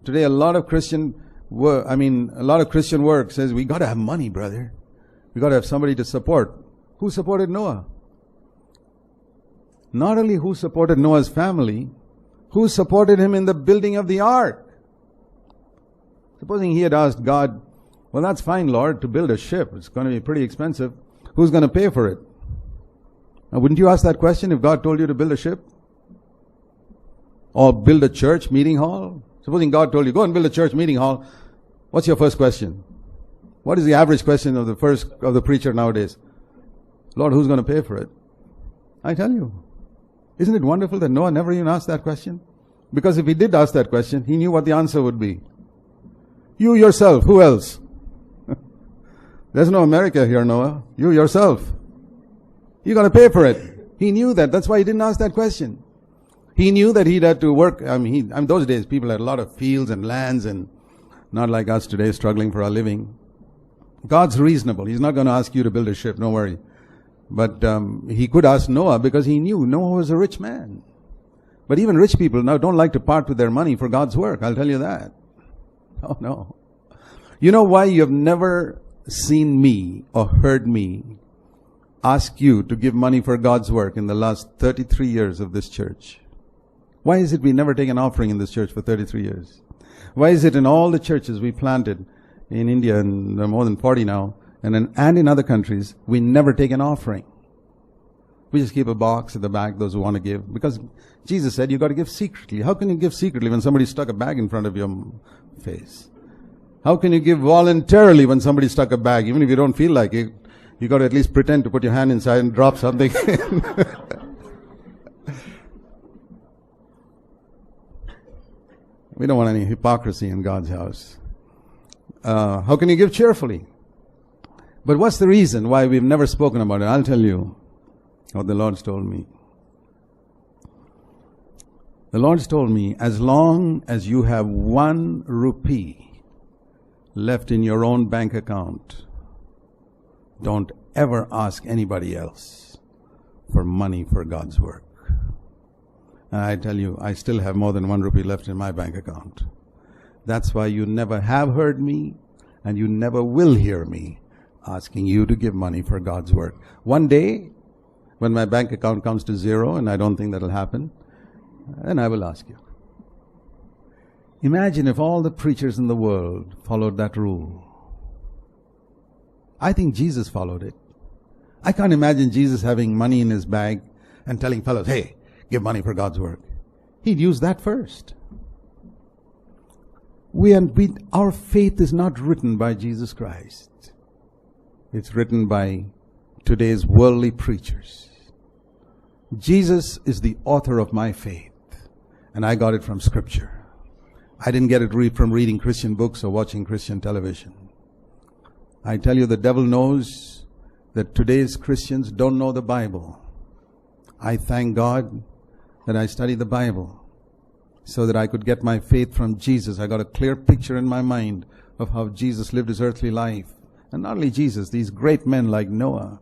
Today a lot of Christian work says we got to have money, brother. We got to have somebody to support. Who supported Noah? Not only who supported Noah's family, who supported him in the building of the ark. Supposing he had asked God, well, that's fine, Lord, to build a ship. It's going to be pretty expensive. Who's going to pay for it? Now, wouldn't you ask that question if God told you to build a ship? Or build a church meeting hall? Supposing God told you, go and build a church meeting hall. What's your first question? What is the average question of the preacher nowadays? Lord, who's going to pay for it? I tell you. Isn't it wonderful that Noah never even asked that question? Because if he did ask that question, he knew what the answer would be. You yourself, who else? There's no America here, Noah. You yourself. You're going to pay for it. He knew that. That's why he didn't ask that question. He knew that he'd had to work. Those days people had a lot of fields and lands, and not like us today struggling for our living. God's reasonable. He's not going to ask you to build a ship. Don't worry. But he could ask Noah because he knew Noah was a rich man. But even rich people now don't like to part with their money for God's work. I'll tell you that. Oh no. You know why you have never seen me or heard me ask you to give money for God's work in the last 33 years of this church? Why is it we never take an offering in this church for 33 years? Why is it in all the churches we planted in India, and there are more than 40 now, and in other countries, we never take an offering? We just keep a box at the back, those who want to give. Because Jesus said you got to give secretly. How can you give secretly when somebody stuck a bag in front of your face? How can you give voluntarily when somebody stuck a bag? Even if you don't feel like it, you got to at least pretend to put your hand inside and drop something. We don't want any hypocrisy in God's house. How can you give cheerfully? But what's the reason why we've never spoken about it? I'll tell you what the Lord's told me. The Lord's told me, as long as you have 1 rupee left in your own bank account, don't ever ask anybody else for money for God's work. And I tell you, I still have more than 1 rupee left in my bank account. That's why you never have heard me, and you never will hear me asking you to give money for God's work. One day, when my bank account comes to 0, and I don't think that'll happen, then I will ask you. Imagine if all the preachers in the world followed that rule. I think Jesus followed it. I can't imagine Jesus having money in his bag and telling fellows, hey, give money for God's work. He'd use that first. Our faith is not written by Jesus Christ. It's written by today's worldly preachers. Jesus is the author of my faith, and I got it from Scripture. I didn't get it from reading Christian books or watching Christian television. I tell you, the devil knows that today's Christians don't know the Bible. I thank God that I study the Bible so that I could get my faith from Jesus. I got a clear picture in my mind of how Jesus lived his earthly life. And not only Jesus, these great men like Noah,